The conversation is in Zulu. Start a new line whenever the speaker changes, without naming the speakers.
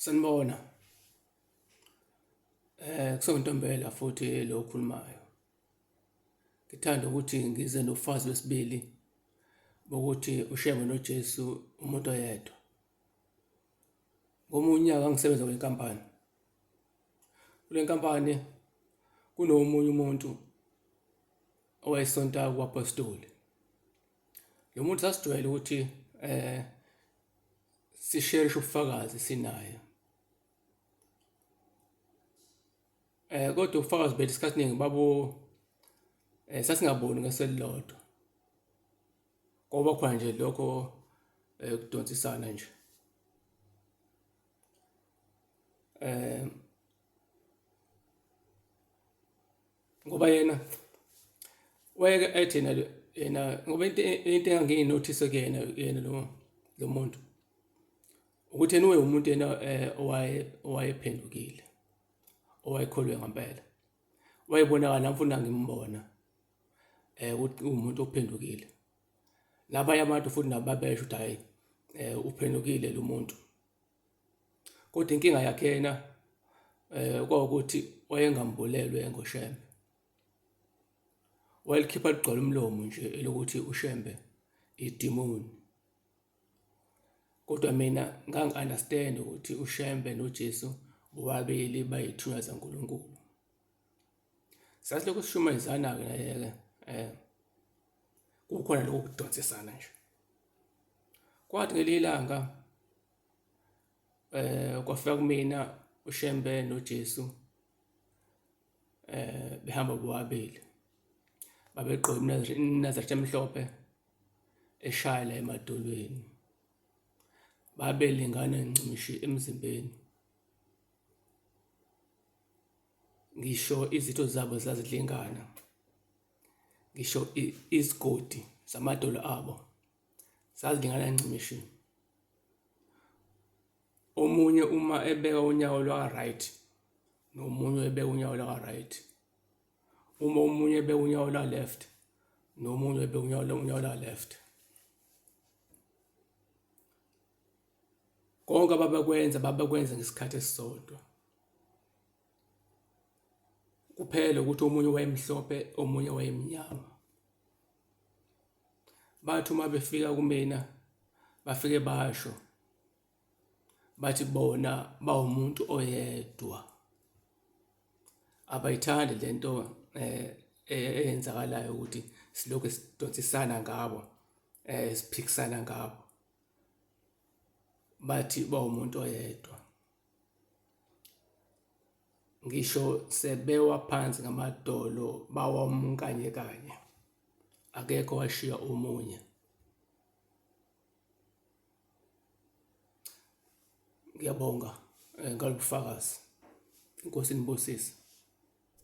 Sanibona. Kusontombela futhi lo okhulumayo. Ngithanda ukuthi ngize nofazi wesibili bokuthi uShembe noJesu umuntu oyedwa. Ngomunye unyaka ngisebenza kwenkampani. Kule nkampani kunomunye umuntu owayesonta kuapostoli. Lo muntu sasijwayele ukuthi sishare ubufakazi sinaye. Kodwa ubufakazi bethu isikhathi ningi sasingaboni ngaselilodwa. Ngoba khona nje lokho kudonsisana nje. Ngoba yena wayeke ethi yena ngoba into enganginotice kuyena lo muntu ukuthi yena umuntu yena owayephendukile, owayekholwe ngempela. Wayebonakala nafuna ngimbona ukuthi umuntu ophendukile. Labanye abantu futhi nabo babesho ukuthi hayi uphendukile lo muntu. Kodwa inkinga yakhe yena kwawukuthi wayengambulelwe ngoShembe. Wayelikhipha ligcwala umlomo nje elokuthi uShembe idimoni. Kodwa mina ngangi-understand ukuthi uShembe noJesu bobabili bayithunywa zaNkulunkulu. Sasilokhu sishumayezana-ke naye-ke kukhona lokho kudonsisana nje. Kwathi ngelinye ilanga kwafika kumina uShembe noJesu behamba bobabili. Babegqoka inazathi emhlophe eshaya la emadolweni. Babelingana ncimishi emzimbeni. Ngisho izitho zabo zazilingana. Ngisho izigodi zamadolo abo zazilingana ncimishi. Omunye uma ebeka unyawo lwa right nomunye ebeka unyawo lwa right. Uma omunye ebeka unyawo lwa left nomunye ebeka unyawo lwa left. Konke babekwenza ngesikhathi esisodwa. Kuphela ukuthi omunye wayemhlophe omunye wayemnyama. Bathi uma befika kumina bafike basho bathi bona bawumuntu oyedwa. Abayithandi lento eyenzakalayo ukuthi silokho sidonsisana ngabo siphikisana ngabo. Bathi bawumuntu oyedwa. Ngisho sebewa phansi ngamadolo bawamkanye kanye. Akekho washiya omunye. Ngiyabonga ngalobufakazi. Inkosi inibusise.